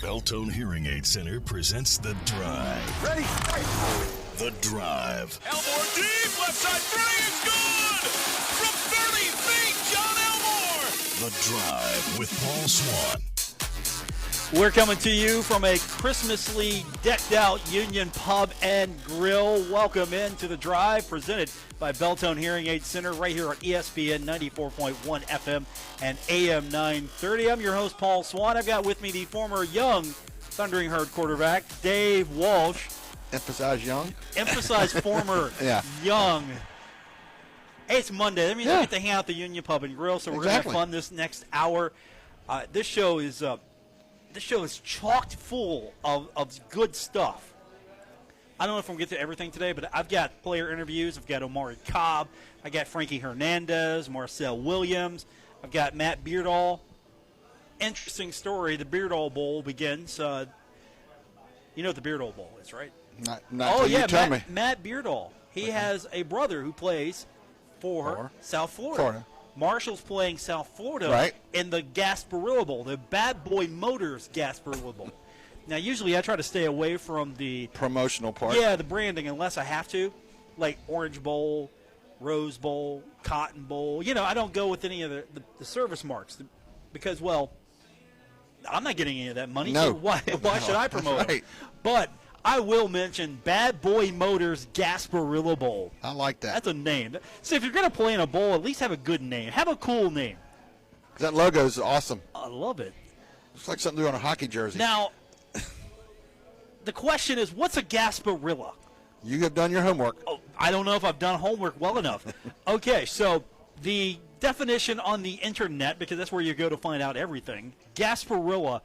Beltone Hearing Aid Center presents The Drive. Ready, fight! The Drive. Elmore deep, left side three is good! From 30 feet, John Elmore! The Drive with Paul Swann. We're coming to you from a Christmasly decked out Union Pub and Grill. Welcome into The Drive, presented by Beltone Hearing Aid Center right here on ESPN 94.1 FM and AM 930. I'm your host, Paul Swann. I've got with me the former young Thundering Herd quarterback, Dave Walsh. Emphasize young. Emphasize former young. Hey, it's Monday. That means we get to hang out at the Union Pub and Grill, so we're going to have fun this next hour. This show is chocked full of good stuff. I don't know if I'm going to get to everything today, but I've got player interviews. I've got Omari Cobb. I got Frankie Hernandez, Marcel Williams. I've got Matt Beardall. Interesting story. The Beardall Bowl begins. You know what the Beardall Bowl is, right? Not you tell me. Matt Beardall. He has a brother who plays for South Florida. Marshall's playing South Florida in the Gasparilla Bowl, the Bad Boy Motors Gasparilla Bowl. Now, usually I try to stay away from the promotional part. Yeah, the branding, unless I have to, like Orange Bowl, Rose Bowl, Cotton Bowl. You know, I don't go with any of the service marks because, well, I'm not getting any of that money. No. So why should I promote it? But I will mention Bad Boy Motors Gasparilla Bowl. I like that. That's a name. So if you're going to play in a bowl, at least have a good name. Have a cool name. That logo is awesome. I love it. Looks like something to do on a hockey jersey. Now, the question is, what's a Gasparilla? You have done your homework. Oh, I don't know if I've done homework well enough. Okay, so the definition on the internet, because that's where you go to find out everything, Gasparilla.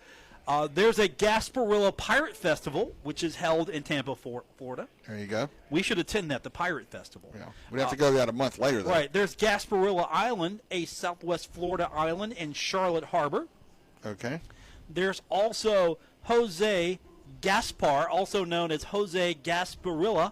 There's a Gasparilla Pirate Festival, which is held in Tampa, Florida. There you go. We should attend that, the Pirate Festival. Yeah. We'd have to go out a month later, though. Right. There's Gasparilla Island, a Southwest Florida island in Charlotte Harbor. Okay. There's also Jose Gaspar, also known as Jose Gasparilla,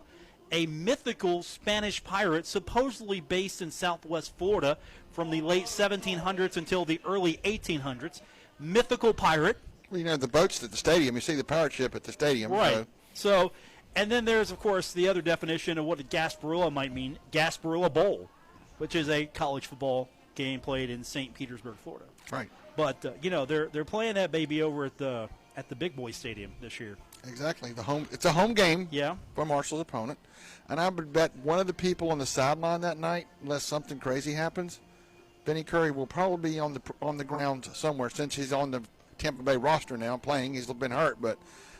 a mythical Spanish pirate supposedly based in Southwest Florida from the late 1700s until the early 1800s. Mythical pirate. Well, you know, the boats at the stadium, you see the pirate ship at the stadium. Right. So, and then there's, of course, the other definition of what a Gasparilla might mean, Gasparilla Bowl, which is a college football game played in St. Petersburg, Florida. Right. But, you know, they're playing that baby over at the Big Boy Stadium this year. Exactly. It's a home game for Marshall's opponent. And I would bet one of the people on the sideline that night, unless something crazy happens, Vinny Curry will probably be on the ground somewhere since he's on the Tampa Bay roster now playing. He's been hurt, but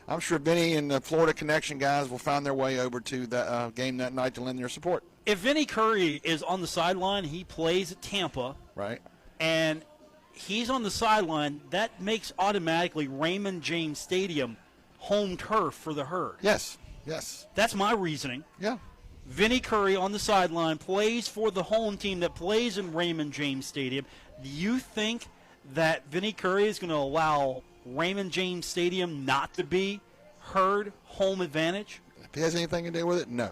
I'm sure Vinny and the Florida Connection guys will find their way over to the game that night to lend their support. If Vinny Curry is on the sideline, he plays at Tampa. Right. And he's on the sideline, that makes automatically Raymond James Stadium home turf for the Herd. Yes. That's my reasoning. Yeah. Vinny Curry on the sideline plays for the home team that plays in Raymond James Stadium. Do you think that Vinny Curry is going to allow Raymond James Stadium not to be Herd home advantage? If he has anything to do with it, no.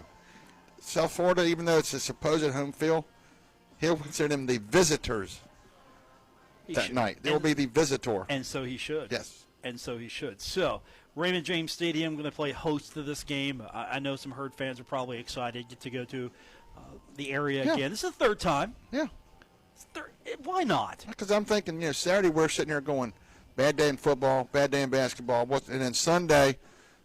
South Florida, even though it's a supposed home field, he'll consider them the visitors night. They will be the visitor. And so he should. Yes. And so he should. So, Raymond James Stadium going to play host to this game. I know some Herd fans are probably excited to go to the area again. This is the third time. Yeah. Why not? Because I'm thinking, Saturday we're sitting here going, bad day in football, bad day in basketball. And then Sunday,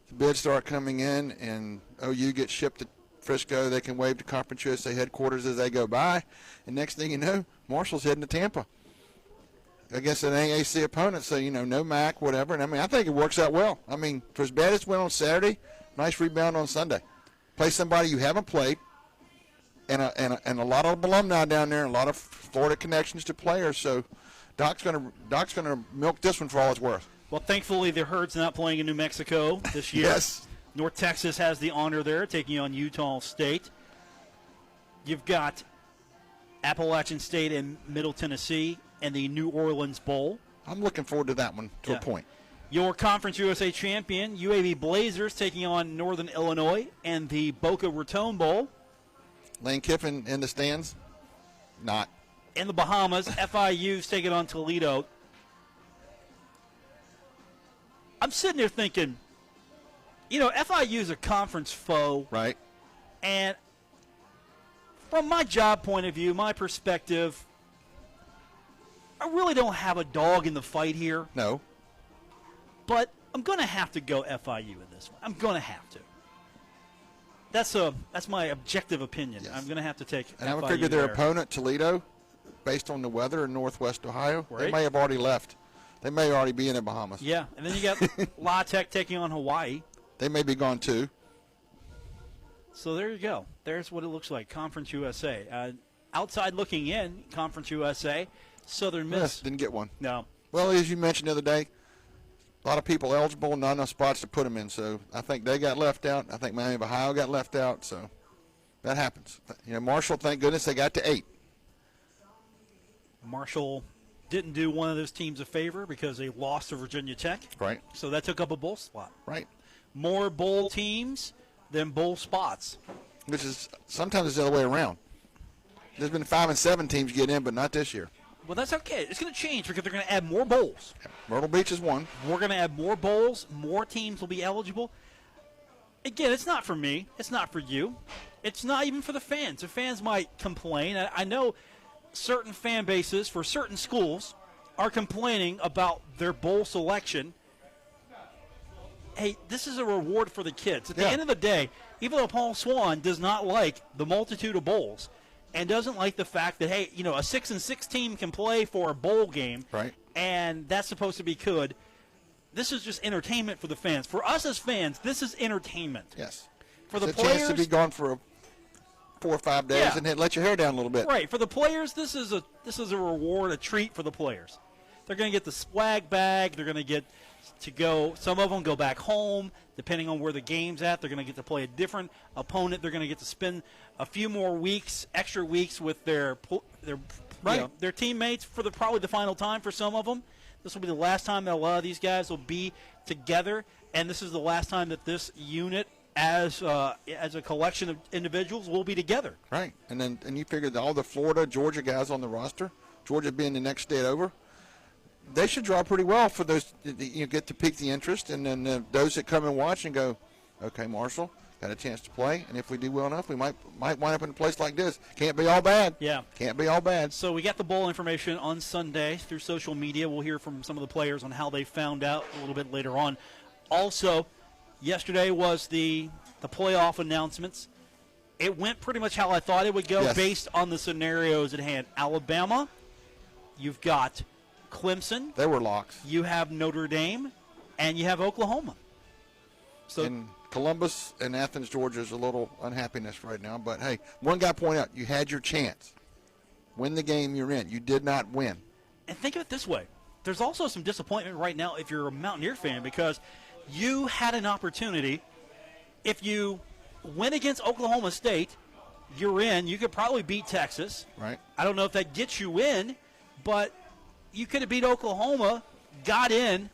the bids start coming in, and OU gets shipped to Frisco. They can wave to Conference USA headquarters as they go by. And next thing you know, Marshall's heading to Tampa against an AAC opponent. So, no MAC, whatever. And, I think it works out well. For as bad as it went on Saturday, nice rebound on Sunday. Play somebody you haven't played. And a lot of alumni down there, and a lot of Florida connections to players. So Doc's gonna milk this one for all it's worth. Well, thankfully the Herd's not playing in New Mexico this year. Yes. North Texas has the honor there, taking on Utah State. You've got Appalachian State and Middle Tennessee and the New Orleans Bowl. I'm looking forward to that one to a point. Your Conference USA champion, UAB Blazers, taking on Northern Illinois and the Boca Raton Bowl. Lane Kiffin in the stands? Not. In the Bahamas, FIU's taking on Toledo. I'm sitting there thinking, FIU is a conference foe. Right. And from my job point of view, my perspective, I really don't have a dog in the fight here. No. But I'm going to have to go FIU in this one. I'm going to have to. That's my objective opinion. Yes. I'm going to have to take And FIU I would figure their there. opponent, Toledo, based on the weather in northwest Ohio, Right. they may have already left. They may already be in the Bahamas. Yeah, and then you got La Tech taking on Hawaii. They may be gone too. So there you go. There's what it looks like, Conference USA. Outside looking in, Conference USA, Southern Miss. Yes, didn't get one. No. Well, as you mentioned the other day, a lot of people eligible, not enough spots to put them in. So I think they got left out. I think Miami of Ohio got left out. So that happens. Marshall, thank goodness they got to 8. Marshall didn't do one of those teams a favor because they lost to Virginia Tech. Right. So that took up a bowl spot. Right. More bowl teams than bowl spots. Which is sometimes it's the other way around. There's been 5 and 7 teams get in, but not this year. Well, that's okay. It's going to change because they're going to add more bowls. Myrtle Beach is one. We're going to add more bowls. More teams will be eligible. Again, it's not for me. It's not for you. It's not even for the fans. The fans might complain. I know certain fan bases for certain schools are complaining about their bowl selection. Hey, this is a reward for the kids. At the end of the day, even though Paul Swann does not like the multitude of bowls and doesn't like the fact that, hey, a 6-6 team can play for a bowl game, right? And that's supposed to be good. This is just entertainment for the fans. For us as fans, this is entertainment. Yes. For the it's players, a chance to be gone for 4 or 5 days and let your hair down a little bit. Right. For the players, this is a reward, a treat for the players. They're going to get the swag bag. They're going to get to go. Some of them go back home, depending on where the game's at. They're going to get to play a different opponent. They're going to get to spend a few more weeks, extra weeks with their teammates for probably the final time for some of them. This will be the last time that a lot of these guys will be together, and this is the last time that this unit, as a collection of individuals, will be together. Right, and you figure that all the Florida, Georgia guys on the roster, Georgia being the next state over, they should draw pretty well for those. Get to pique the interest, and then those that come and watch and go, okay, Marshall got a chance to play, and if we do well enough, we might wind up in a place like this. Can't be all bad. Yeah, can't be all bad. So we got the bowl information on Sunday through social media. We'll hear from some of the players on how they found out a little bit later on. Also, yesterday was the playoff announcements. It went pretty much how I thought it would go based on the scenarios at hand. Alabama, you've got Clemson. They were locks. You have Notre Dame, and you have Oklahoma. So and Columbus and Athens, Georgia is a little unhappiness right now. But, hey, one guy pointed out, you had your chance. Win the game you're in. You did not win. And think of it this way. There's also some disappointment right now if you're a Mountaineer fan because you had an opportunity. If you win against Oklahoma State, you're in. You could probably beat Texas. Right. I don't know if that gets you in, but you could have beat Oklahoma, got in,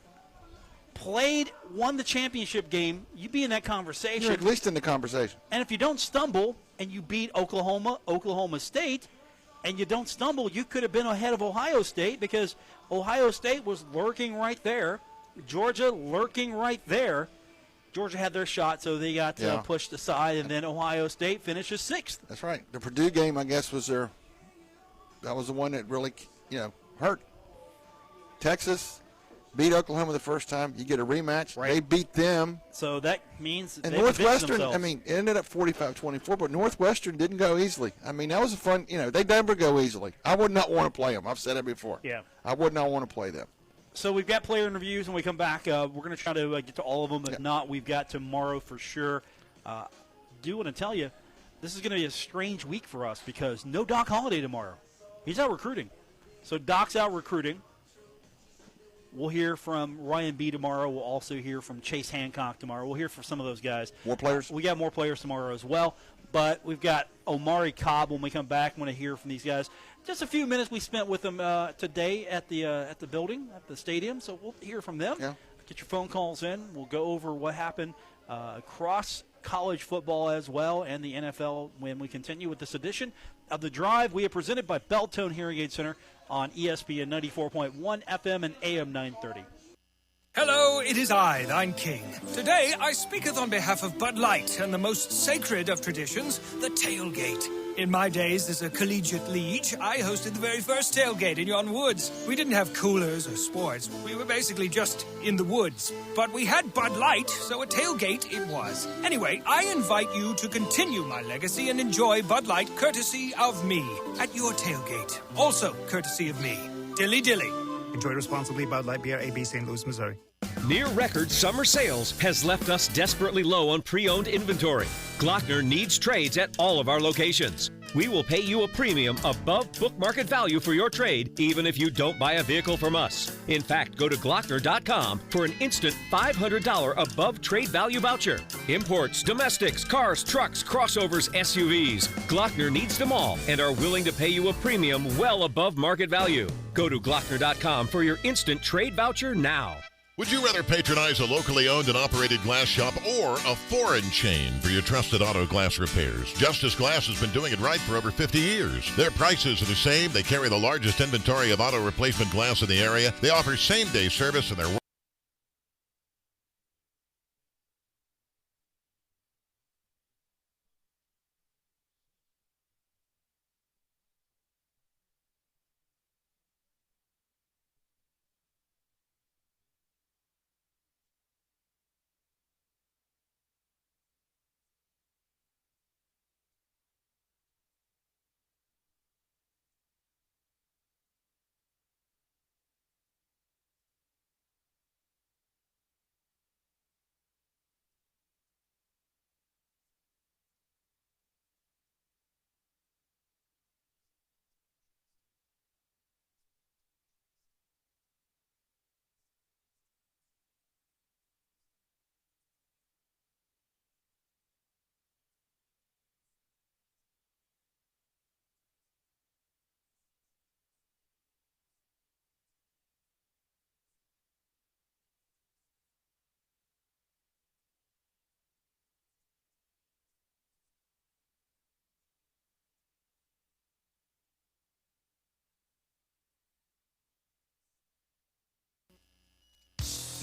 won the championship game. You'd be in that conversation. You're at least in the conversation. And if you don't stumble and you beat Oklahoma State, and you don't stumble, you could have been ahead of Ohio State because Ohio State was lurking right there. Georgia lurking right there. Georgia had their shot, so they got pushed aside, and then Ohio State finishes 6th. That's right. The Purdue game, I guess, that was the one that really, hurt. Texas beat Oklahoma the first time. You get a rematch. Right. They beat them. So that means and they Northwestern, it ended up 45-24, but Northwestern didn't go easily. That was a fun, they never go easily. I would not want to play them. I've said it before. Yeah. I would not want to play them. So we've got player interviews when we come back. We're going to try to get to all of them. If not, we've got tomorrow for sure. Do want to tell you, this is going to be a strange week for us because no Doc Holliday tomorrow. He's out recruiting. So Doc's out recruiting. We'll hear from Ryan B. tomorrow. We'll also hear from Chase Hancock tomorrow. We'll hear from some of those guys. More players? We got more players tomorrow as well. But we've got Omari Cobb when we come back. I want to hear from these guys. Just a few minutes we spent with them today at the building, at the stadium. So we'll hear from them. Yeah. Get your phone calls in. We'll go over what happened across college football as well and the NFL when we continue with this edition of The Drive. We are presented by Beltone Hearing Aid Center on ESPN 94.1 FM and AM 930. Hello, it is I, thine king. Today I speaketh on behalf of Bud Light and the most sacred of traditions, the tailgate. In my days as a collegiate liege, I hosted the very first tailgate in yon woods. We didn't have coolers or sports. We were basically just in the woods. But we had Bud Light, so a tailgate it was. Anyway, I invite you to continue my legacy and enjoy Bud Light courtesy of me at your tailgate. Also courtesy of me. Dilly dilly. Enjoy responsibly. Bud Light Beer, AB, St. Louis, Missouri. Near-record summer sales has left us desperately low on pre-owned inventory. Glockner needs trades at all of our locations. We will pay you a premium above book market value for your trade, even if you don't buy a vehicle from us. In fact, go to Glockner.com for an instant $500 above trade value voucher. Imports, domestics, cars, trucks, crossovers, SUVs. Glockner needs them all and are willing to pay you a premium well above market value. Go to Glockner.com for your instant trade voucher now. Would you rather patronize a locally owned and operated glass shop or a foreign chain for your trusted auto glass repairs? Justice Glass has been doing it right for over 50 years. Their prices are the same. They carry the largest inventory of auto replacement glass in the area. They offer same-day service and their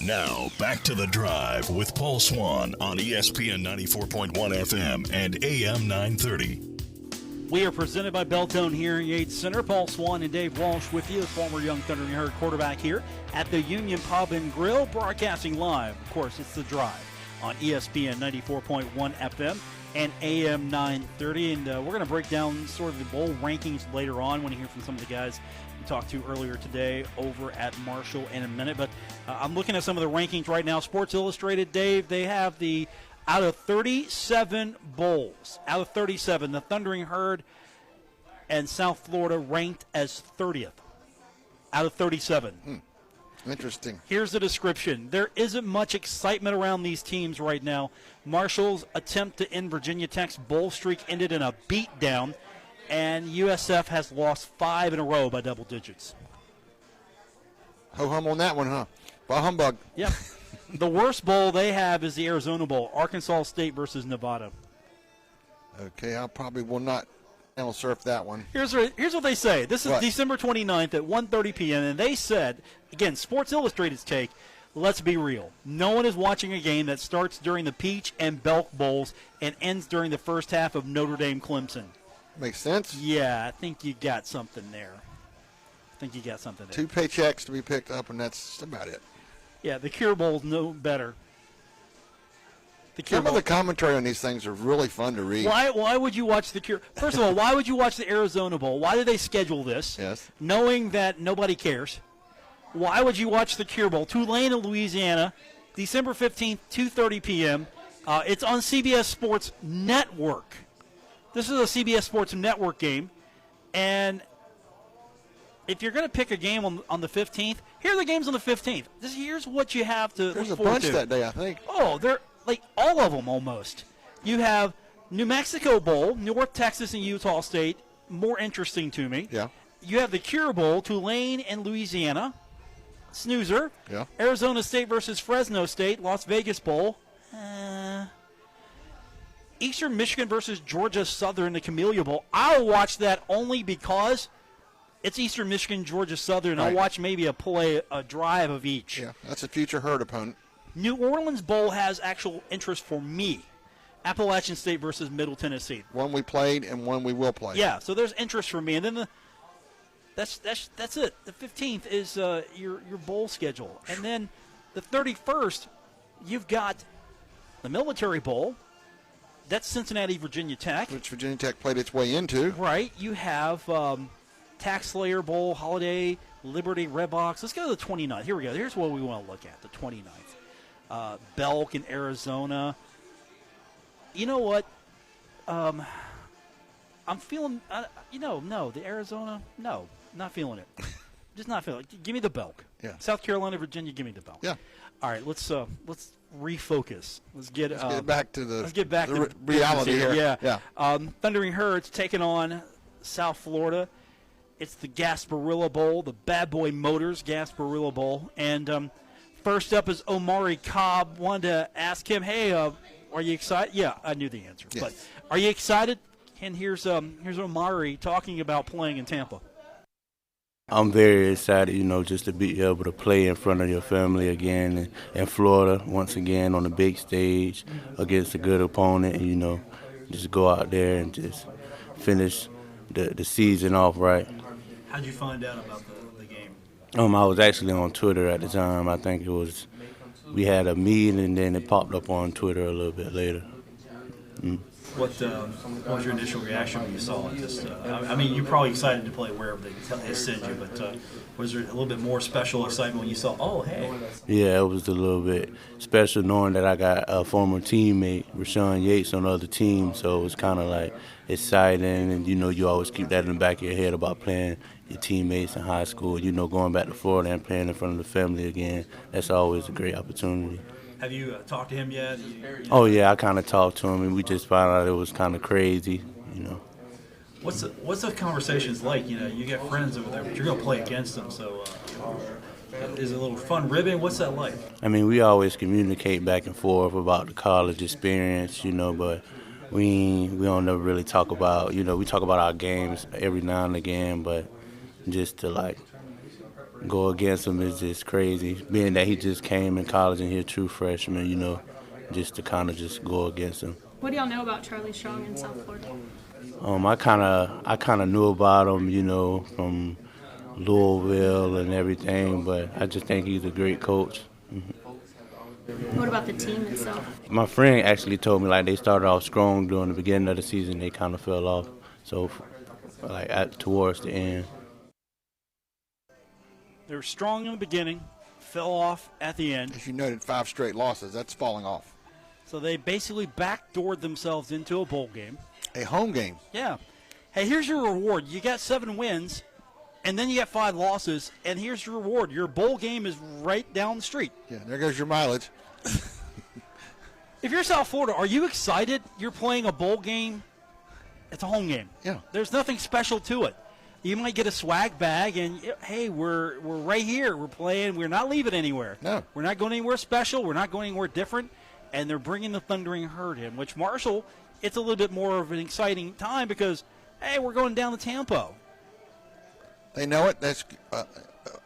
Now, back to The Drive with Paul Swann on ESPN 94.1 FM and AM 930. We are presented by Beltone Hearing Aid Center. Paul Swann and Dave Walsh with you, the former Young Thunder and Herd quarterback here at the Union Pub and Grill, broadcasting live. Of course, it's The Drive on ESPN 94.1 FM and AM 930. And we're going to break down sort of the bowl rankings later on. I want to hear from some of the guys we talked to earlier today over at Marshall in a minute. But I'm looking at some of the rankings right now. Sports Illustrated, Dave, they have the out of 37 bowls, out of 37, the Thundering Herd and South Florida ranked as 30th out of 37. Interesting. Here's the description. There isn't much excitement around these teams right now. Marshall's attempt to end Virginia Tech's bowl streak ended in a beatdown, and USF has lost 5 in a row by double digits. Ho-hum on that one, huh? Bah humbug. Yeah. The worst bowl they have is the Arizona Bowl, Arkansas State versus Nevada. Okay, I probably will not surf that one. Here's what they say. This is December 29th at 1:30 p.m., and they said, again, Sports Illustrated's take, let's be real. No one is watching a game that starts during the Peach and Belk Bowls and ends during the first half of Notre Dame Clemson. Makes sense. Yeah, I think you got something there. 2 paychecks to be picked up, and that's about it. Yeah, the Cure Bowl's no better. Some of the commentary on these things are really fun to read. Why would you watch the Cure? First of all, why would you watch the Arizona Bowl? Why did they schedule this? Yes. Knowing that nobody cares. Why would you watch the Cure Bowl? Tulane of Louisiana, December 15th, 2:30 p.m. It's on CBS Sports Network. This is a CBS Sports Network game. And if you're going to pick a game on the 15th, here are the games on the 15th. Here's what you have to There's look a forward bunch to. that day, I think. Oh, they're like all of them almost. You have New Mexico Bowl, North Texas and Utah State, more interesting to me. Yeah. You have the Cure Bowl, Tulane and Louisiana, snoozer. Yeah. Arizona State versus Fresno State, Las Vegas Bowl. Eastern Michigan versus Georgia Southern, the Camellia Bowl. I'll watch that only because it's Eastern Michigan, Georgia Southern. Right. I'll watch maybe a drive of each. Yeah, that's a future Herd opponent. New Orleans Bowl has actual interest for me. Appalachian State versus Middle Tennessee. One we played and one we will play. Yeah, so there's interest for me. And then that's it. The 15th is your bowl schedule. And then the 31st, you've got the Military Bowl. That's Cincinnati, Virginia Tech. Which Virginia Tech played its way into. Right. You have Tax Slayer Bowl, Holiday, Liberty, Redbox. Let's go to the 29th. Here we go. Here's what we want to look at, the 29th. Belk in Arizona. You know what? I'm feeling, no, the Arizona, no, not feeling it. Just not feeling it. Give me the Belk. Yeah. South Carolina, Virginia, give me the Belk. Yeah. All right, let's refocus. Let's get back to the reality here. Yeah. Thundering Herds taking on South Florida. It's the Gasparilla Bowl, the Bad Boy Motors Gasparilla Bowl. And first up is Omari Cobb. Wanted to ask him, hey, are you excited? Yeah, I knew the answer. Yes. But are you excited? And here's Omari talking about playing in Tampa. I'm very excited, just to be able to play in front of your family again in Florida, once again on the big stage against a good opponent, and, just go out there and just finish the season off right. How'd you find out about the game? I was actually on Twitter at the time. I think we had a meeting, and then it popped up on Twitter a little bit later. What was your initial reaction when you saw it? You're probably excited to play wherever they send you, but was there a little bit more special excitement when you saw, oh, hey? Yeah, it was a little bit special knowing that I got a former teammate, Rashawn Yates, on the other team, so it was kind of like exciting, and you always keep that in the back of your head about playing your teammates in high school, going back to Florida and playing in front of the family again. That's always a great opportunity. Have you talked to him yet? Oh, yeah, I kind of talked to him, and we just found out it was kind of crazy, What's the conversations like? You get friends over there, but you're going to play against them, so is it a little fun ribbon? What's that like? We always communicate back and forth about the college experience, but we don't never really talk about, we talk about our games every now and again, but just to, go against him is just crazy. Being that he just came in college and he's a true freshman, just to kind of just go against him. What do y'all know about Charlie Strong in South Florida? I kind of knew about him, from Louisville and everything, but I just think he's a great coach. What about the team itself? My friend actually told me they started off strong during the beginning of the season. They kind of fell off, so towards the end. They were strong in the beginning, fell off at the end. As you noted, 5 straight losses. That's falling off. So they basically backdoored themselves into a bowl game. A home game. Yeah. Hey, here's your reward. You got 7 wins, and then you got 5 losses, and here's your reward. Your bowl game is right down the street. Yeah, there goes your mileage. If you're South Florida, are you excited you're playing a bowl game? It's a home game. Yeah. There's nothing special to it. You might get a swag bag, and, hey, we're right here. We're playing. We're not leaving anywhere. No. We're not going anywhere special. We're not going anywhere different. And they're bringing the Thundering Herd in, which Marshall, it's a little bit more of an exciting time because, hey, we're going down to Tampa. They know it. That's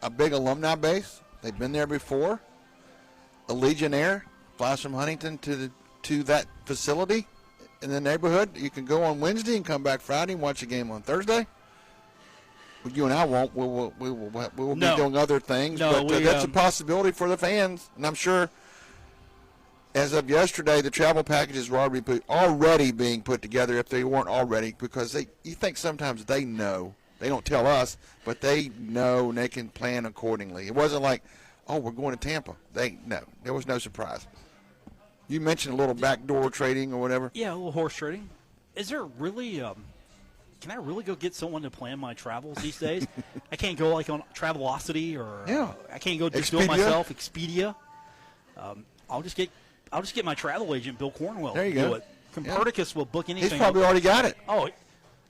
a big alumni base. They've been there before. A Legionnaire flies from Huntington to that facility in the neighborhood. You can go on Wednesday and come back Friday and watch a game on Thursday. You and I won't. We will be doing other things, but that's a possibility for the fans. And I'm sure, as of yesterday, the travel packages were already being put together, if they weren't already, because you think sometimes they know. They don't tell us, but they know and they can plan accordingly. It wasn't like, oh, we're going to Tampa. There was no surprise. You mentioned a little backdoor trading or whatever. Yeah, a little horse trading. Is there really can I really go get someone to plan my travels these days? I can't go on Travelocity or I can't go just do it myself. Expedia. I'll just get my travel agent, Bill Cornwell. There you to go. Do it. Copernicus will book anything. He's probably already got it. Oh,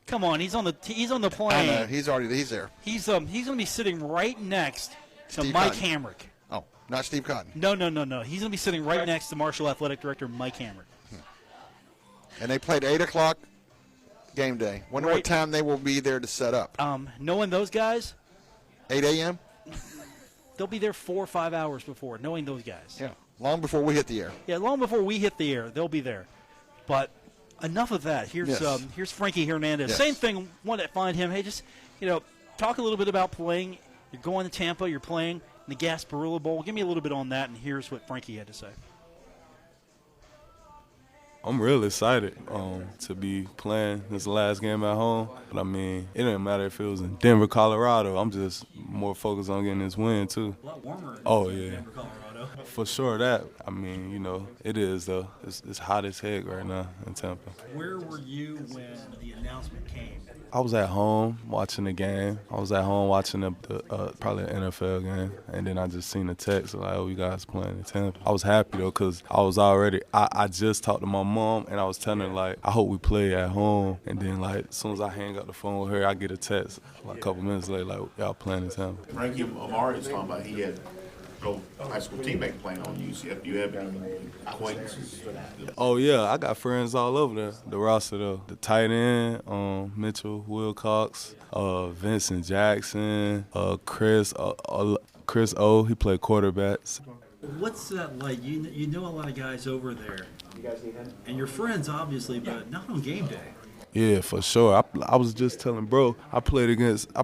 come on! He's on the plane. I know. He's there. He's going to be sitting right next to Steve Mike Cotton. Hamrick. Oh, not Steve Cotton. No. He's going to be sitting right next to Marshall Athletic Director Mike Hamrick. And they played 8 o'clock game day. Wonder what time they will be there to set up. Knowing those guys, 8 a.m. They'll be there 4 or 5 hours before. Knowing those guys. Yeah. Long before we hit the air. Yeah, long before we hit the air, they'll be there. But enough of that. Here's Frankie Hernandez. Yes. Same thing. Want to find him. Hey, just talk a little bit about playing. You're going to Tampa. You're playing in the Gasparilla Bowl. Give me a little bit on that, and here's what Frankie had to say. I'm real excited to be playing this last game at home. But, I mean, it didn't matter if it was in Denver, Colorado. I'm just more focused on getting this win, too. A lot warmer in Denver, Colorado. For sure that. I mean, it is, though. It's hot as heck right now in Tampa. Where were you when the announcement came? I was at home watching the game. I was at home watching probably an NFL game, and then I just seen the text like, "Oh, you guys playing in Tampa." I was happy though, cause I just talked to my mom, and I was telling her like, "I hope we play at home." And then like, as soon as I hang up the phone with her, I get a text like a couple minutes later, like, "Y'all playing in Tampa." Frankie Amari was talking about he had high school teammate playing on UCF. Do you have any acquaintances? Oh yeah, I got friends all over the roster though. The tight end, Mitchell Wilcox, Vincent Jackson, Chris O. He played quarterbacks. What's that like? You know a lot of guys over there, and you're friends obviously, but not on game day. Yeah, for sure. I was just telling bro, I played against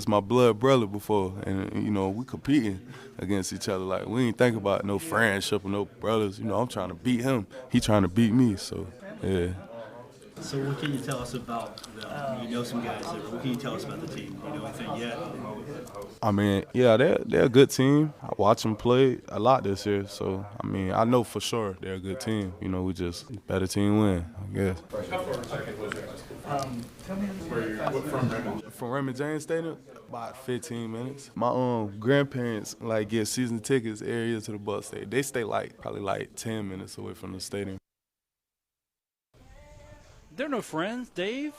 my blood brother before, and we competing against each other. Like we ain't think about no friendship or no brothers. I'm trying to beat him. He trying to beat me. So yeah. So what can you tell us about them? You know some guys there. What can you tell us about the team? You know anything yet? I mean, yeah, they're a good team. I watch them play a lot this year, so I mean, I know for sure they're a good team. We just better team win, I guess. Tell me from Raymond James Stadium, about 15 minutes. My grandparents get season tickets every year to the Bucs Stadium. They stay probably 10 minutes away from the stadium. They're no friends, Dave.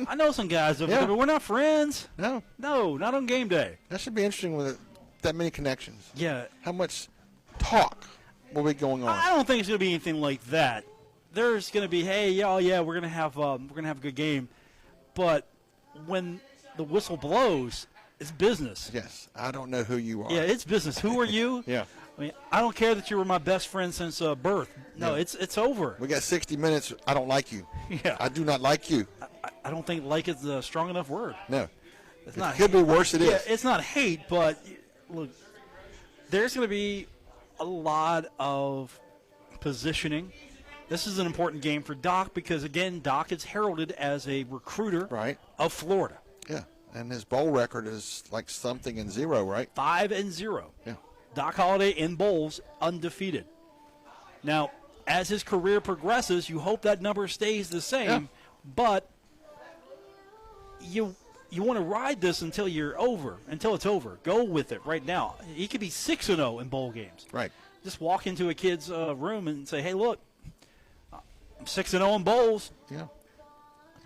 I know some guys over there, but we're not friends. No, not on game day. That should be interesting with that many connections. Yeah. How much talk will be going on? I don't think it's going to be anything like that. There's going to be, hey, we're going to have a good game, but when the whistle blows, it's business. Yes, I don't know who you are. Yeah, it's business. Who are you? Yeah. I mean, I don't care that you were my best friend since birth. No, it's over. We got 60 minutes. I don't like you. Yeah. I do not like you. I don't think like is a strong enough word. No. It's not. Could be worse. It is. Yeah, it's not hate, but look, there's going to be a lot of positioning. This is an important game for Doc because, again, Doc is heralded as a recruiter of Florida. Yeah, and his bowl record is like something in 0, right? 5-0. Yeah. Doc Holliday in bowls, undefeated. Now, as his career progresses, you hope that number stays the same, but you want to ride this until it's over. Go with it right now. He could be 6-0 in bowl games. Right. Just walk into a kid's room and say, hey, look, I'm 6-0 in bowls. Yeah.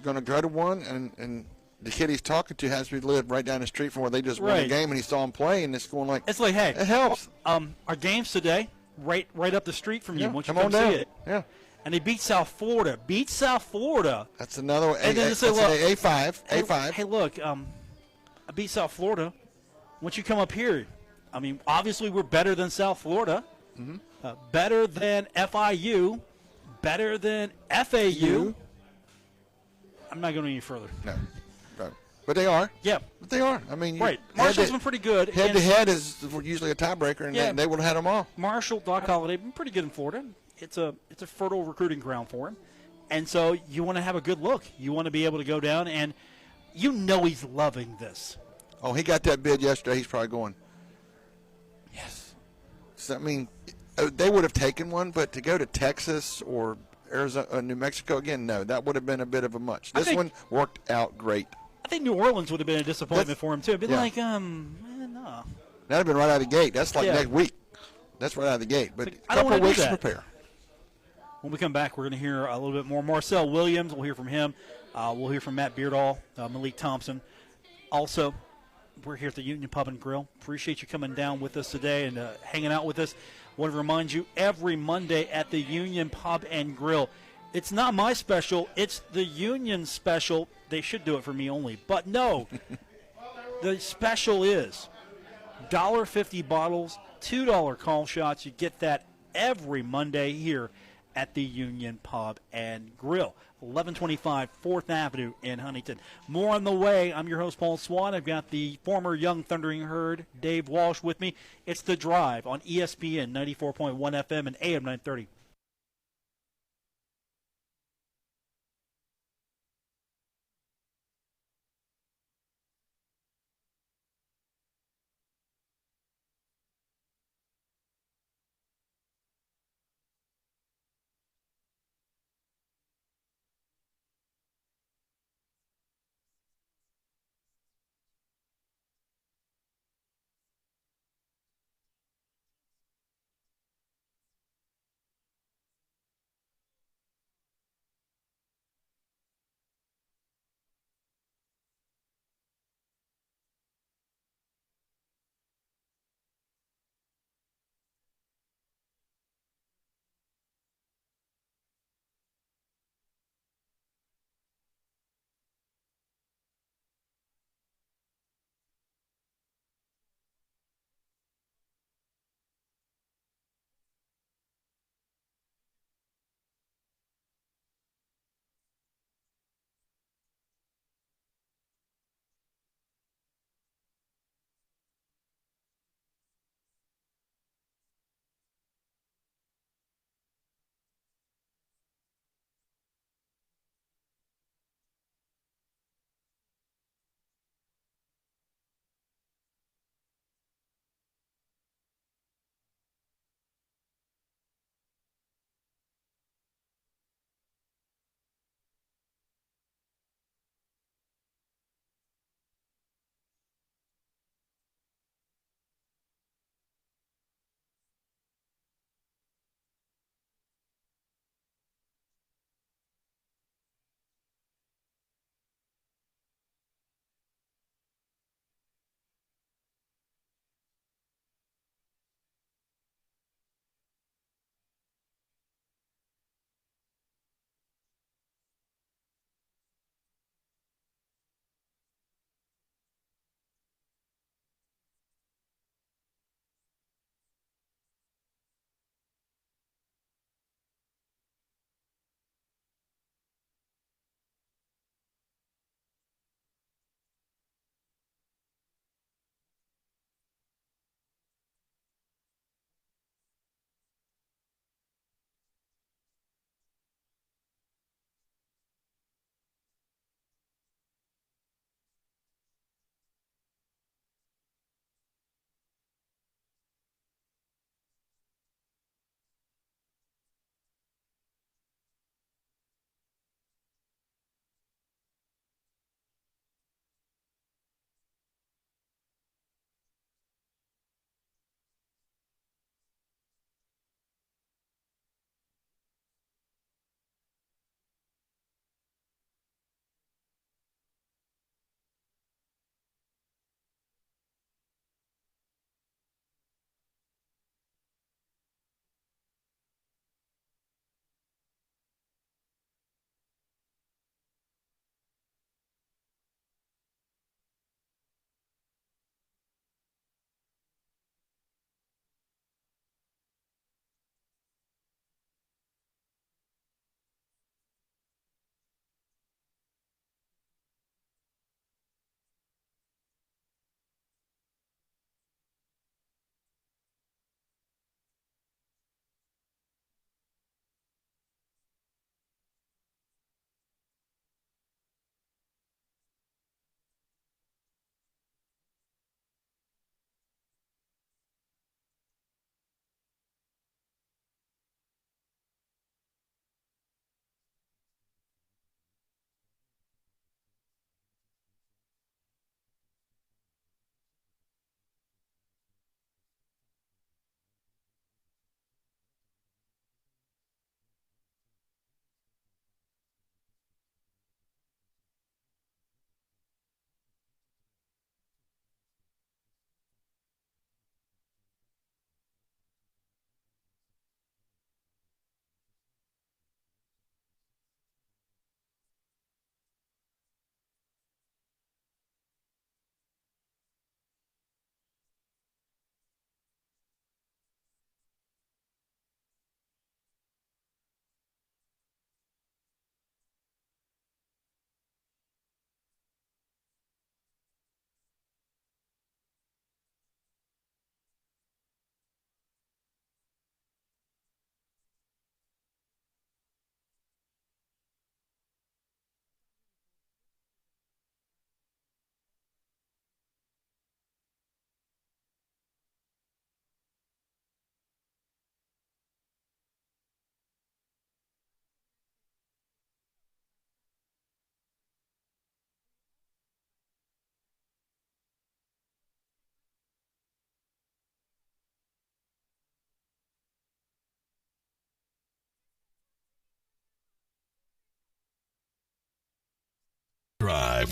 Going to go to one, and the kid he's talking to has to live right down the street from where they just won the game, and he saw him play, and it's going like, it's like, hey, it helps. Our game's today, right up the street from you. Once you come come on see it. Yeah. And they beat South Florida. That's another and then they say, look, A5. Hey, look, I beat South Florida. Once you come up here, I mean, obviously we're better than South Florida, better than FIU, better than FAU. I'm not going any further. No. But they are. Yeah. But they are. I mean, Marshall's been pretty good. Head-to-head is usually a tiebreaker, and they would have had them all. Marshall, Doc Holliday, been pretty good in Florida. It's a fertile recruiting ground for him. And so you want to have a good look. You want to be able to go down, and he's loving this. Oh, he got that bid yesterday. He's probably going, yes. So, I mean, they would have taken one, but to go to Texas or Arizona, New Mexico again, no, that would have been a bit of a much. This one worked out great. I think New Orleans would have been a disappointment for him, too. It'd been no. That would have been right out of the gate. That's like next week. That's right out of the gate. But I don't couple want to weeks do that. to prepare. When we come back, we're going to hear a little bit more. Marcel Williams, we'll hear from him. We'll hear from Matt Beardall, Malik Thompson. Also, we're here at the Union Pub and Grill. Appreciate you coming down with us today and hanging out with us. Want to remind you, every Monday at the Union Pub and Grill, it's not my special, it's the Union special. They should do it for me only. But no, the special is $1.50 bottles, $2 call shots. You get that every Monday here at the Union Pub and Grill, 1125 4th Avenue in Huntington. More on the way. I'm your host, Paul Swann. I've got the former Young Thundering Herd, Dave Walsh, with me. It's The Drive on ESPN 94.1 FM and AM 930.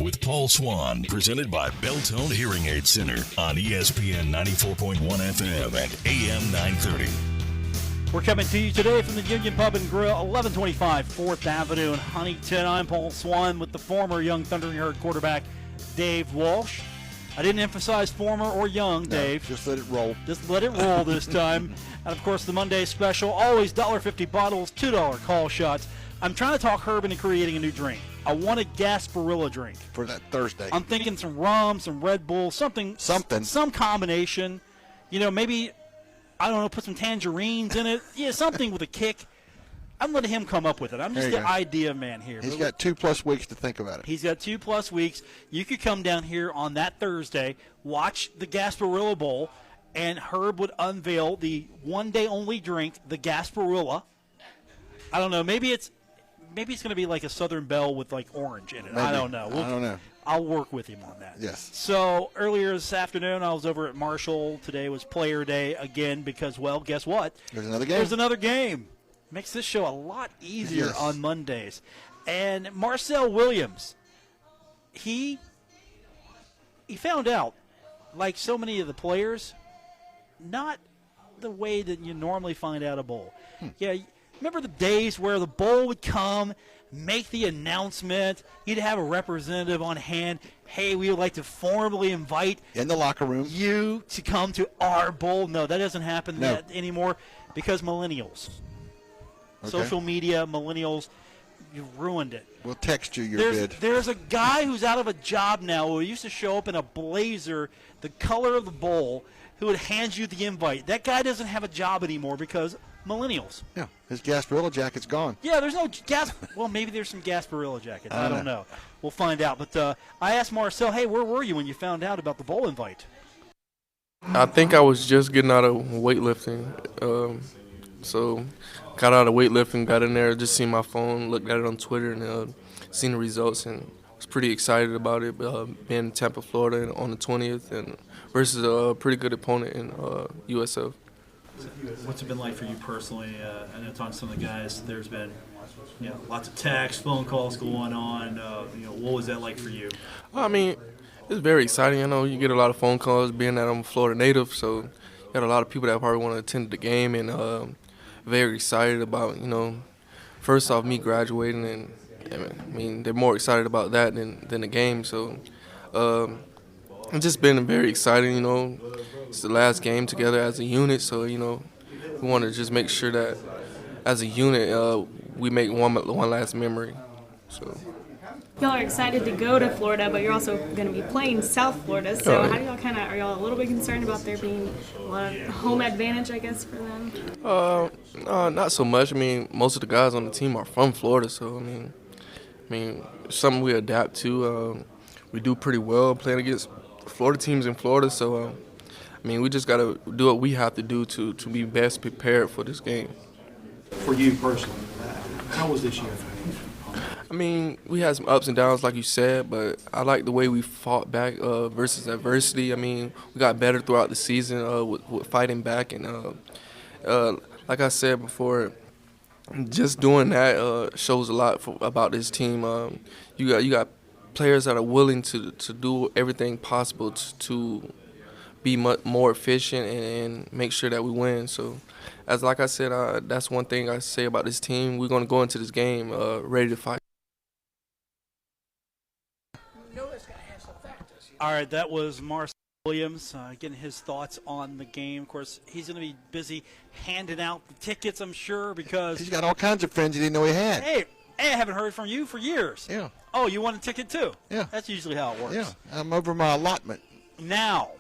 Drive with Paul Swann, presented by Belltone Hearing Aid Center on ESPN 94.1 FM and AM 930. We're coming to you today from the Union Pub and Grill, 1125 4th Avenue in Huntington. I'm Paul Swann with the former Young Thundering Herd quarterback, Dave Walsh. I didn't emphasize former or young, Dave. Just let it roll. Just let it roll this time. And, of course, the Monday special, always $1.50 bottles, $2 call shots. I'm trying to talk Herb into creating a new drink. I want a Gasparilla drink. For that Thursday. I'm thinking some rum, some Red Bull, something. Some combination. You know, maybe, I don't know, put some tangerines in it. Yeah, something with a kick. I'm letting him come up with it. I'm just the idea man here. He's got 2+ weeks to think about it. He's got 2+ weeks. You could come down here on that Thursday, watch the Gasparilla Bowl, and Herb would unveil the one-day-only drink, the Gasparilla. I don't know. Maybe it's going to be like a Southern Belle with like orange in it. Maybe. I don't know. I don't know. I'll work with him on that. Yes. So earlier this afternoon, I was over at Marshall. Today was player day again because, well, guess what? There's another game. There's another game. Makes this show a lot easier on Mondays. And Marcel Williams, he found out, like so many of the players, not the way that you normally find out a bowl. Yeah, remember the days where the bowl would come, make the announcement, you'd have a representative on hand. Hey, we would like to formally invite in the locker room you to come to our bowl. No, that doesn't happen anymore because millennials. Okay. Social media, millennials, you've ruined it. We'll text you your bid. There's a guy who's out of a job now who used to show up in a blazer, the color of the bowl, who would hand you the invite. That guy doesn't have a job anymore because millennials. Yeah, his Gasparilla jacket's gone. Yeah, there's no gas. Well, maybe there's some Gasparilla jackets. I don't know. We'll find out. But I asked Marcel, hey, where were you when you found out about the bowl invite? I think I was just getting out of weightlifting. So got out of weightlifting, got in there, just seen my phone, looked at it on Twitter, and seen the results, and was pretty excited about it. Being in Tampa, Florida on the 20th, and versus a pretty good opponent in USF. What's it been like for you personally? I know talking to some of the guys, there's been lots of texts, phone calls going on. What was that like for you? I mean, it's very exciting. I know you get a lot of phone calls being that I'm a Florida native, so you got a lot of people that probably want to attend the game, and very excited about, first off, me graduating, and I mean, they're more excited about that than the game. So it's just been very exciting, It's the last game together as a unit, so, we want to just make sure that as a unit we make one last memory. So. Y'all are excited to go to Florida, but you're also going to be playing South Florida. So how do y'all are y'all a little bit concerned about there being a lot of home advantage, I guess, for them? Not so much. I mean, most of the guys on the team are from Florida, so I mean, something we adapt to. We do pretty well playing against Florida teams in Florida, so I mean, we just got to do what we have to do to be best prepared for this game. For you personally, how was this year? I mean, we had some ups and downs, like you said, but I like the way we fought back versus adversity. I mean, we got better throughout the season with fighting back, and like I said before, just doing that shows a lot about this team. You got players that are willing to do everything possible to be much more efficient and make sure that we win. So, like I said, that's one thing I say about this team. We're going to go into this game ready to fight. All right, that was Marcel Williams getting his thoughts on the game. Of course, he's going to be busy handing out the tickets, I'm sure, because he's got all kinds of friends he didn't know he had. Hey, I haven't heard from you for years. Yeah. Oh, you want a ticket too? Yeah. That's usually how it works. Yeah, I'm over my allotment. Now,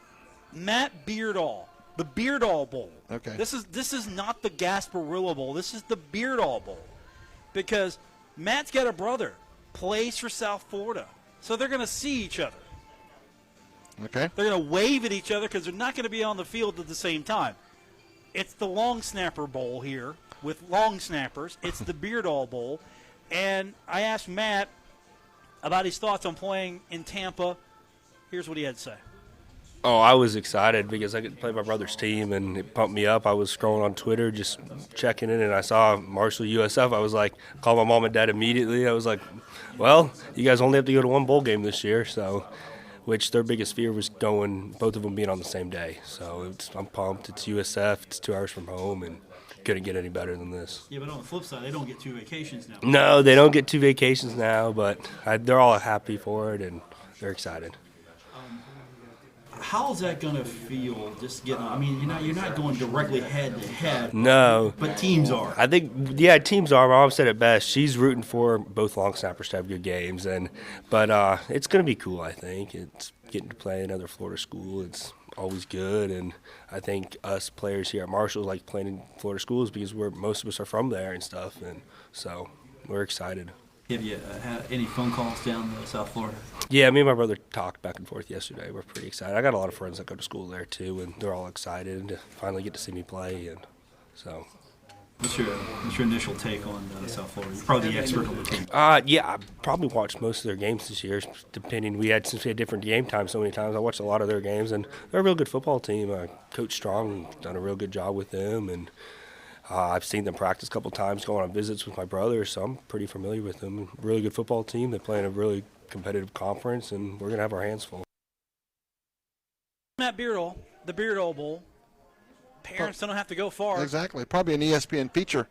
Matt Beardall, the Beardall Bowl. Okay. This is not the Gasparilla Bowl. This is the Beardall Bowl, because Matt's got a brother plays for South Florida, so they're going to see each other. Okay. They're going to wave at each other because they're not going to be on the field at the same time. It's the Long Snapper Bowl here with long snappers. It's the Beardall Bowl. And I asked Matt about his thoughts on playing in Tampa. Here's what he had to say. Oh, I was excited because I could play my brother's team, and it pumped me up. I was scrolling on Twitter, just checking in, and I saw Marshall USF. I was like, called my mom and dad immediately. I was like, well, you guys only have to go to one bowl game this year, so which their biggest fear was both of them being on the same day. So I'm pumped. It's USF. It's 2 hours from home, and couldn't get any better than this. Yeah, but on the flip side, they don't get 2 vacations now. No, they don't get 2 vacations now, but they're all happy for it, and they're excited. How's that going to feel? Just getting, I mean, you're not going directly head to head. No, but teams are. I think, teams are. My mom said it best. She's rooting for both long snappers to have good games, but it's going to be cool. I think it's getting to play another Florida school. It's always good, and I think us players here at Marshall like playing in Florida schools because most of us are from there and stuff, and so we're excited. Have you had any phone calls down to South Florida? Yeah, me and my brother talked back and forth yesterday. We're pretty excited. I got a lot of friends that go to school there too, and they're all excited to finally get to see me play. And so, what's your initial take on South Florida? You're probably the expert on the team. Yeah, I probably watched most of their games this year. Since we had different game times so many times, I watched a lot of their games, and they're a real good football team. Coach Strong done a real good job with them, and I've seen them practice a couple times, going on visits with my brother, so I'm pretty familiar with them. Really good football team. They play in a really competitive conference, and we're going to have our hands full. Matt Beardall, the Beardall Bowl. Parents don't have to go far. Exactly. Probably an ESPN feature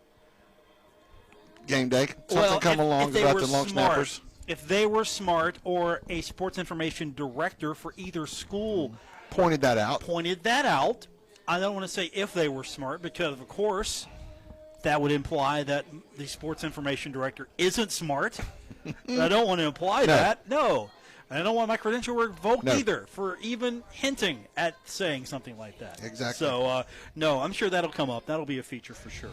game day. Something come along about the long snappers. If they were smart, or a sports information director for either school pointed that out. I don't want to say if they were smart because, of course, that would imply that the sports information director isn't smart. I don't want to imply that. No. I don't want my credential revoked either for even hinting at saying something like that. Exactly. So, no, I'm sure that'll come up. That'll be a feature for sure.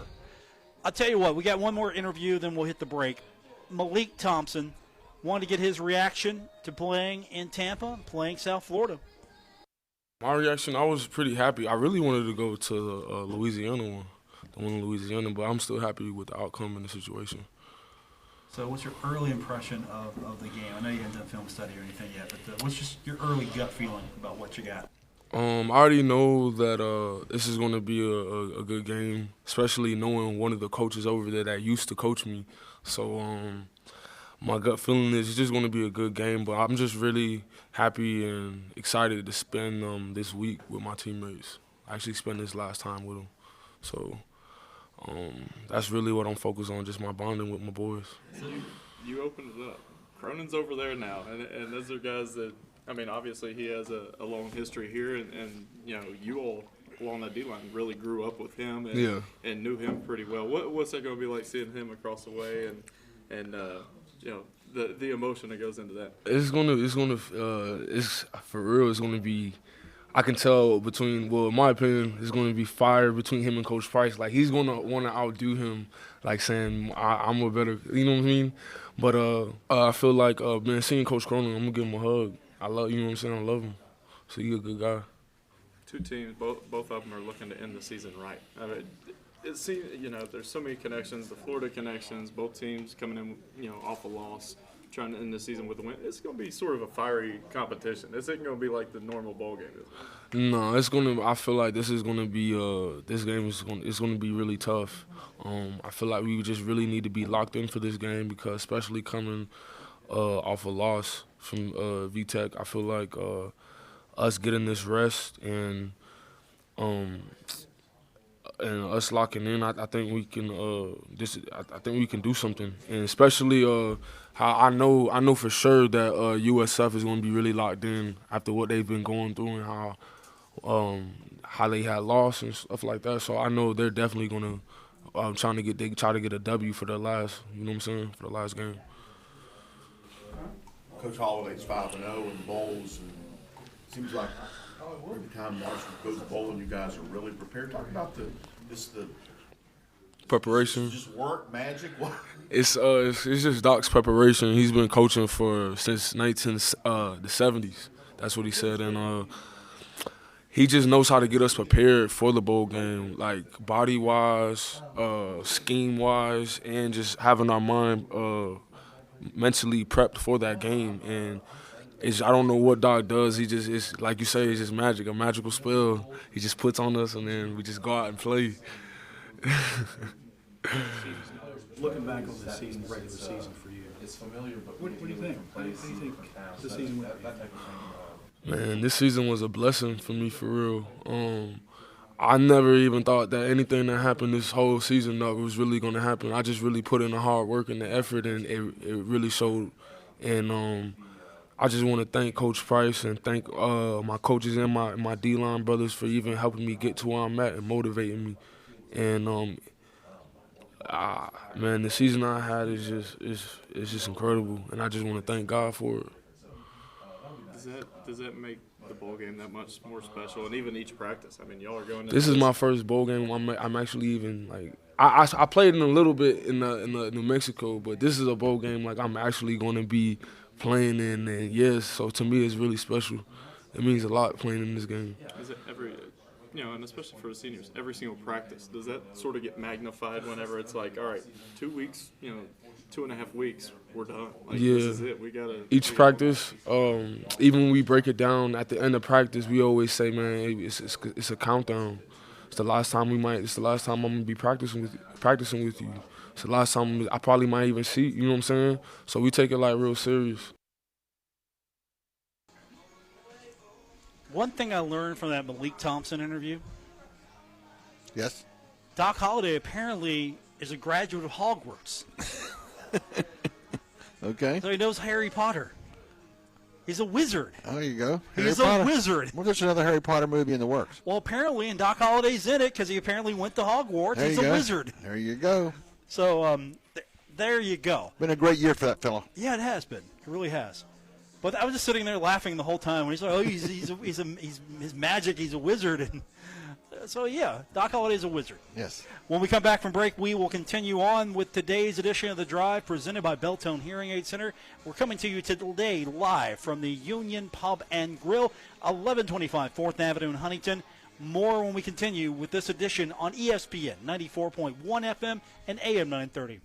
I'll tell you what, we got one more interview, then we'll hit the break. Malik Thompson wanted to get his reaction to playing in Tampa, playing South Florida. My reaction, I was pretty happy. I really wanted to go to the Louisiana one, the one in Louisiana, but I'm still happy with the outcome and the situation. So what's your early impression of the game? I know you haven't done film study or anything yet, but what's just your early gut feeling about what you got? I already know that this is going to be a good game, especially knowing one of the coaches over there that used to coach me. So my gut feeling is it's just going to be a good game, but I'm just really happy and excited to spend this week with my teammates. I actually spent this last time with them. So that's really what I'm focused on, just my bonding with my boys. So you opened it up. Cronin's over there now, and those are guys that, I mean, obviously he has a long history here, and you know, you all along that D-line really grew up with him and knew him pretty well. What's that going to be like seeing him across the way and you know, the emotion that goes into that? It's for real. It's gonna be. I can tell between. Well, in my opinion, it's gonna be fire between him and Coach Price. Like he's gonna want to outdo him. Like saying I'm a better. You know what I mean? But I feel like man, seeing Coach Cronin, I'm gonna give him a hug. I love. You know what I'm saying? I love him. So he's a good guy. Two teams, both of them are looking to end the season right. I mean, it seems, you know, there's so many connections, the Florida connections, both teams coming in, you know, off a loss, trying to end the season with a win. It's going to be sort of a fiery competition. This isn't going to be like the normal bowl game, is it? No, it's going to. I feel like this is going to be. This game is going. It's going to be really tough. I feel like we just really need to be locked in for this game because, especially coming off a loss from VTech, I feel like us getting this rest and us locking in, I think we can. I think we can do something, and especially how I know for sure that USF is going to be really locked in after what they've been going through and how they had lost and stuff like that. So I know they're definitely going to try to get a W for the last. You know what I'm saying, for the last game. Coach Holloway's 5-0 in bowls, and it seems like every time Marshall goes bowling, you guys are really prepared. Talk about the preparation. Just work, magic. What? It's just Doc's preparation. He's been coaching since the 70s. That's what he said, and he just knows how to get us prepared for the bowl game, like body wise, scheme wise, and just having our mind mentally prepped for that game. And I don't know what Doc does. It's like you say, it's just magic, a magical spell. He just puts on us, and then we just go out and play. Looking back on the season, regular season for you, what do you think? What do you think the season went? Man, this season was a blessing for me, for real. I never even thought that anything that happened this whole season was really going to happen. I just really put in the hard work and the effort, and it really showed. And I just want to thank Coach Price and thank my coaches and my D-line brothers for even helping me get to where I'm at and motivating me. And man, the season I had is just incredible, and I just want to thank God for it. Does that make the bowl game that much more special? And even each practice, I mean, y'all are going. This is my first bowl game. I'm actually even like I played in a little bit in the New Mexico, but this is a bowl game like I'm actually going to be playing in. And yes, so to me it's really special. It means a lot playing in this game. Is it and especially for the seniors, every single practice, does that sort of get magnified whenever it's like, all right, 2 weeks, 2.5 weeks, we're done. Like, yeah. This is it. Each practice, even when we break it down at the end of practice, we always say, man, it's a countdown. It's the last time I'm gonna be practicing with you. It's the last time I probably might even see. You know what I'm saying? So we take it like real serious. One thing I learned from that Malik Thompson interview. Yes. Doc Holliday apparently is a graduate of Hogwarts. Okay. So he knows Harry Potter. He's a wizard. Oh, there you go. He's a wizard. Well, there's another Harry Potter movie in the works. Well, apparently, and Doc Holliday's in it because he apparently went to Hogwarts. He's a wizard. There you go. So there you go. Been a great year for that fellow. Yeah, it has been. It really has. But I was just sitting there laughing the whole time when he's like, "Oh, he's magic. He's a wizard." And so yeah, Doc Holliday's a wizard. Yes. When we come back from break, we will continue on with today's edition of The Drive presented by Beltone Hearing Aid Center. We're coming to you today live from the Union Pub and Grill, 1125 4th Avenue in Huntington. More when we continue with this edition on ESPN 94.1 FM and AM 930.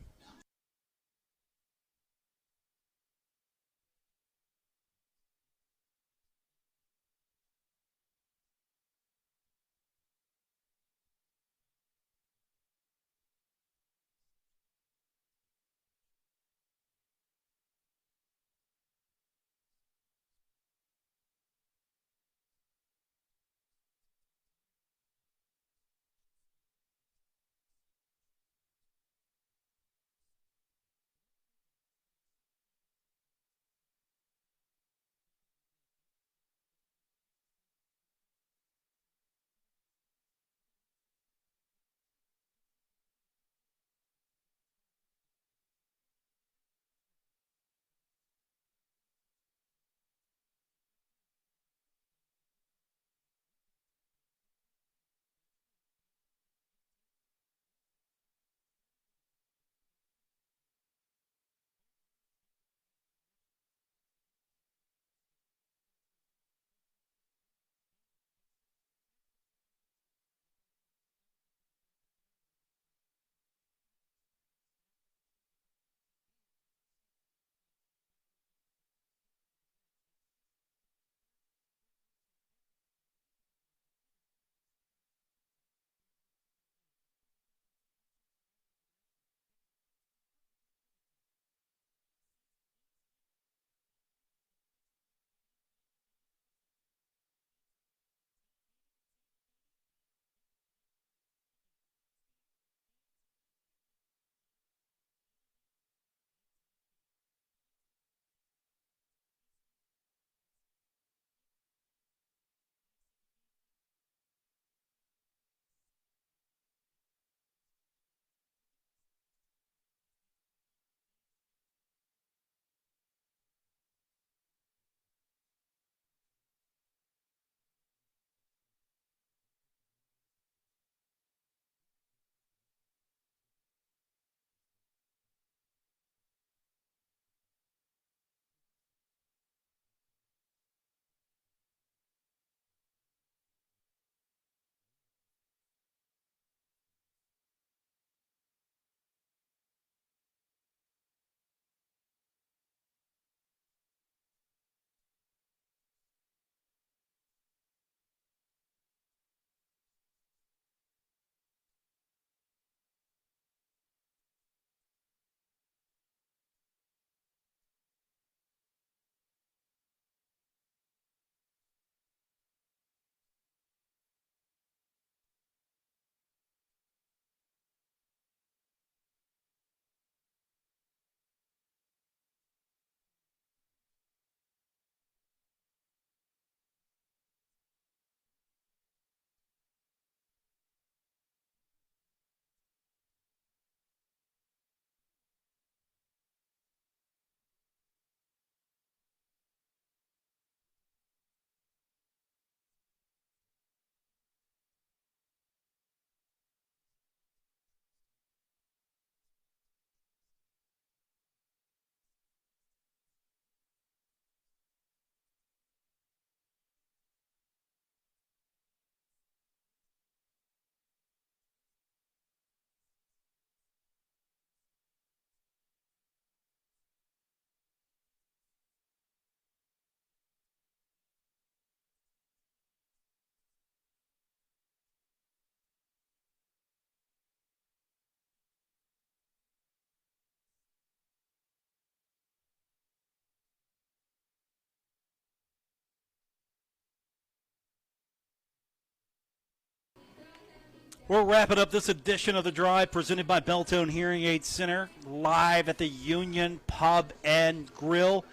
We're wrapping up this edition of The Drive presented by Beltone Hearing Aid Center, live at the Union Pub and Grill.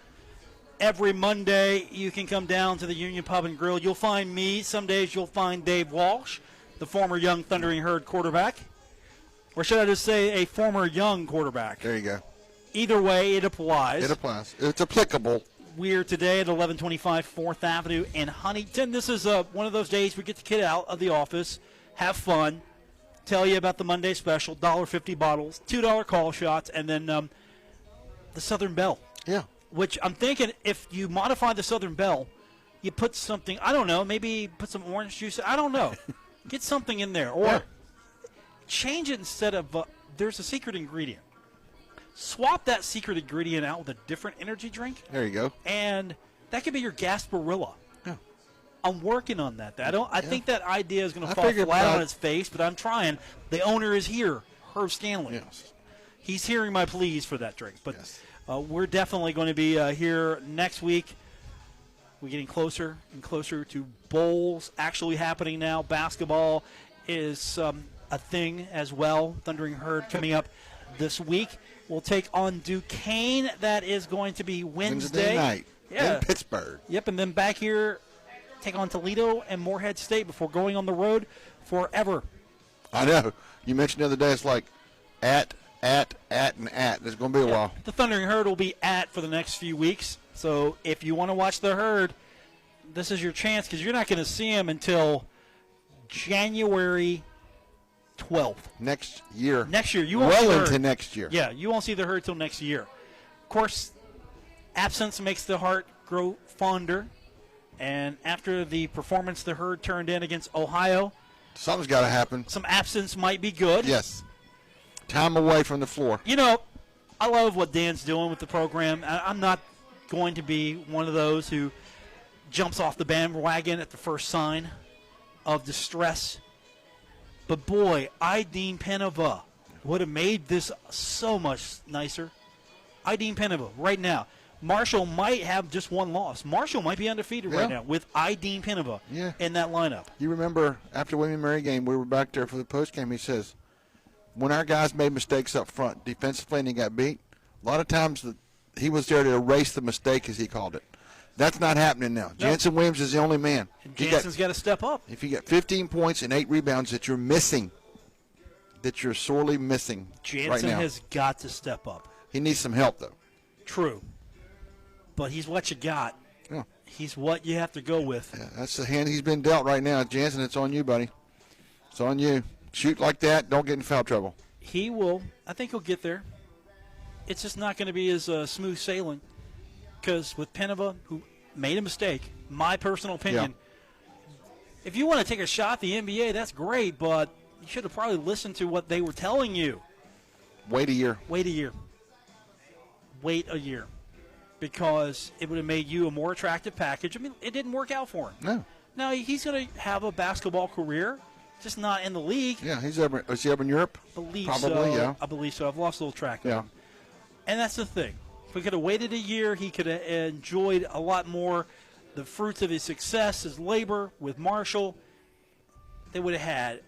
Every Monday, you can come down to the Union Pub and Grill. You'll find me. Some days you'll find Dave Walsh, the former young Thundering Herd quarterback. Or should I just say a former young quarterback? There you go. Either way, it applies. It applies. It's applicable. We're today at 1125 4th Avenue in Huntington. This is one of those days we get the kid out of the office, have fun, tell you about the Monday special, $1.50 bottles, $2 call shots, and then the Southern Belle. Yeah. Which I'm thinking if you modify the Southern Belle, you put something, I don't know, maybe put some orange juice, I don't know. Get something in there. Or change it instead of, there's a secret ingredient. Swap that secret ingredient out with a different energy drink. There you go. And that could be your Gasparilla. Yeah. I'm working on that. I think that idea is going to fall flat on its face, but I'm trying. The owner is here, Herb Stanley. Yes. He's hearing my pleas for that drink. But we're definitely going to be here next week. We're getting closer and closer to bowls actually happening now. Basketball is a thing as well. Thundering Herd coming up this week. We'll take on Duquesne. That is going to be Wednesday night in Pittsburgh. Yep, and then back here, take on Toledo and Morehead State before going on the road forever. I know. You mentioned the other day it's like at. There's going to be a while. The Thundering Herd will be at for the next few weeks. So if you want to watch the Herd, this is your chance because you're not going to see them until January 12th. Next year. Next year. You won't well see the into Herd. next year. Yeah, you won't see the Herd till next year. Of course, absence makes the heart grow fonder. And after the performance the Herd turned in against Ohio, something's got to happen. Some absence might be good. Yes. Time away from the floor. You know, I love what Dan's doing with the program. I'm not going to be one of those who jumps off the bandwagon at the first sign of distress. But, boy, Dean Penova would have made this so much nicer. Dean Penova right now. Marshall might have just one loss. Marshall might be undefeated right now with Dean Penova in that lineup. You remember after William Mary game, we were back there for the postgame. He says, when our guys made mistakes up front defensively and he got beat, a lot of times he was there to erase the mistake, as he called it. That's not happening now. No. Jansen Williams is the only man. And Jansen's got to step up. If you got 15 points and 8 rebounds that you're missing, that you're sorely missing Jansen right now. has got to step up. He needs some help, though. True. But he's what you got. Yeah. He's what you have to go with. Yeah, that's the hand he's been dealt right now. Jansen, it's on you, buddy. It's on you. Shoot like that. Don't get in foul trouble. He will. I think he'll get there. It's just not going to be as smooth sailing because with Penova, who made a mistake, my personal opinion, if you want to take a shot at the NBA, that's great, but you should have probably listened to what they were telling you. Wait a year. Wait a year. Wait a year. Because it would have made you a more attractive package. I mean, it didn't work out for him. No. Now, he's going to have a basketball career. Just not in the league. Yeah, is he ever in Europe? Probably, yeah. I believe so. I've lost a little track of him. Yeah. And that's the thing. If we could have waited a year, he could have enjoyed a lot more the fruits of his success, his labor with Marshall. They would have had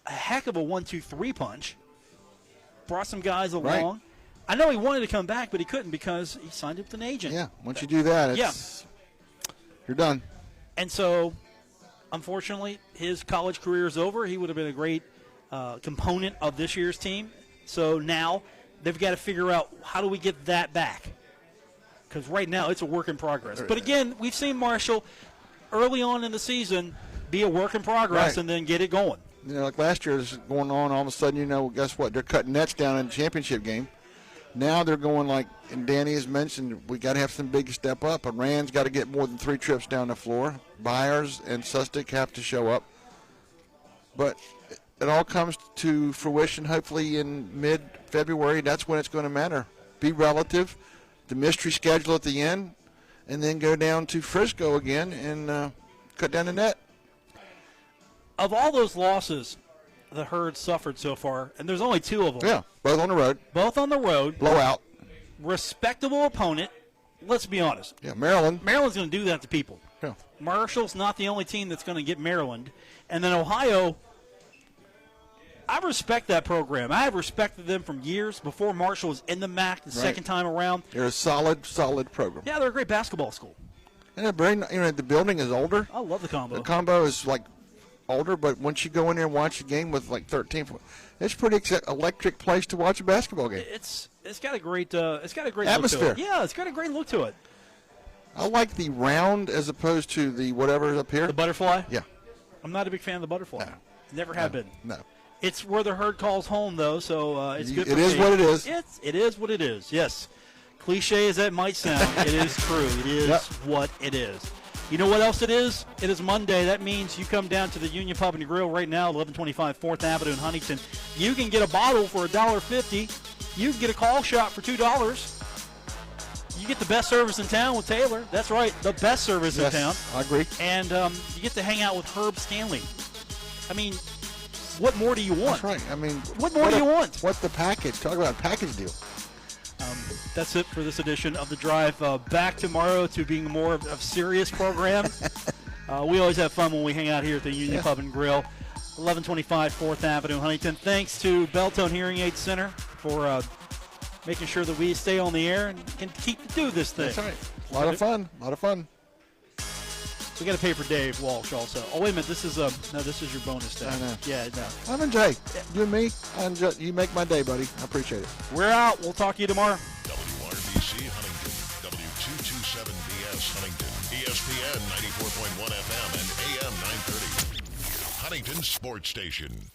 a heck of a 1-2-3 punch. Brought some guys along. Right. I know he wanted to come back, but he couldn't because he signed up with an agent. Yeah, once you do that, you're done. And so, unfortunately, his college career is over. He would have been a great component of this year's team. So now they've got to figure out how do we get that back. Because right now it's a work in progress. But again, we've seen Marshall early on in the season be a work in progress and then get it going. You know, like last year, this is going on. All of a sudden, guess what? They're cutting nets down in the championship game. Now they're going like, and Danny has mentioned, we got to have some big step up. Iran's got to get more than 3 trips down the floor. Byers and Sustic have to show up. But it all comes to fruition hopefully in mid-February. That's when it's going to matter. Be relative. The mystery schedule at the end, and then go down to Frisco again and cut down the net. Of all those losses the Herd suffered so far, and there's only 2 of them. Yeah, both on the road. Both on the road. Blowout. Respectable opponent. Let's be honest. Yeah, Maryland. Maryland's going to do that to people. Yeah. Marshall's not the only team that's going to get Maryland. And then Ohio, I respect that program. I have respected them from years before Marshall was in the MAC the second time around. They're a solid program. Yeah, they're a great basketball school. And the building is older. I love the combo. The combo is like older, but once you go in there and watch a game with like 13, it's a pretty electric place to watch a basketball game. It's got a great atmosphere. Look to it. Yeah, it's got a great look to it. I like the round as opposed to the whatever is up here. The butterfly? Yeah. I'm not a big fan of the butterfly. No. Never have been. No. It's where the herd calls home, though, so it's good for me. It is what it is. It is what it is, yes. Cliche as that might sound, it is true. It is what it is. You know what else it is? It is Monday. That means you come down to the Union Pub and Grill right now, 1125 4th Avenue in Huntington. You can get a bottle for $1.50. You can get a call shot for $2. You get the best service in town with Taylor. That's right, the best service in town. I agree. And you get to hang out with Herb Stanley. I mean, what more do you want? That's right. I mean, what more do you want? What's the package? Talk about a package deal. That's it for this edition of The Drive. Back tomorrow to being more of a serious program. We always have fun when we hang out here at the Union Pub and Grill, 1125 4th Avenue, Huntington. Thanks to Belltone Hearing Aid Center for making sure that we stay on the air and can keep to do this thing. That's right. A lot of fun. We got to pay for Dave Walsh also. Oh, wait a minute. This is your bonus day. I know. Yeah, no. I'm in Jay. You and me, you make my day, buddy. I appreciate it. We're out. We'll talk to you tomorrow. WRBC Huntington, W227BS Huntington, ESPN 94.1 FM and AM 930. Huntington Sports Station.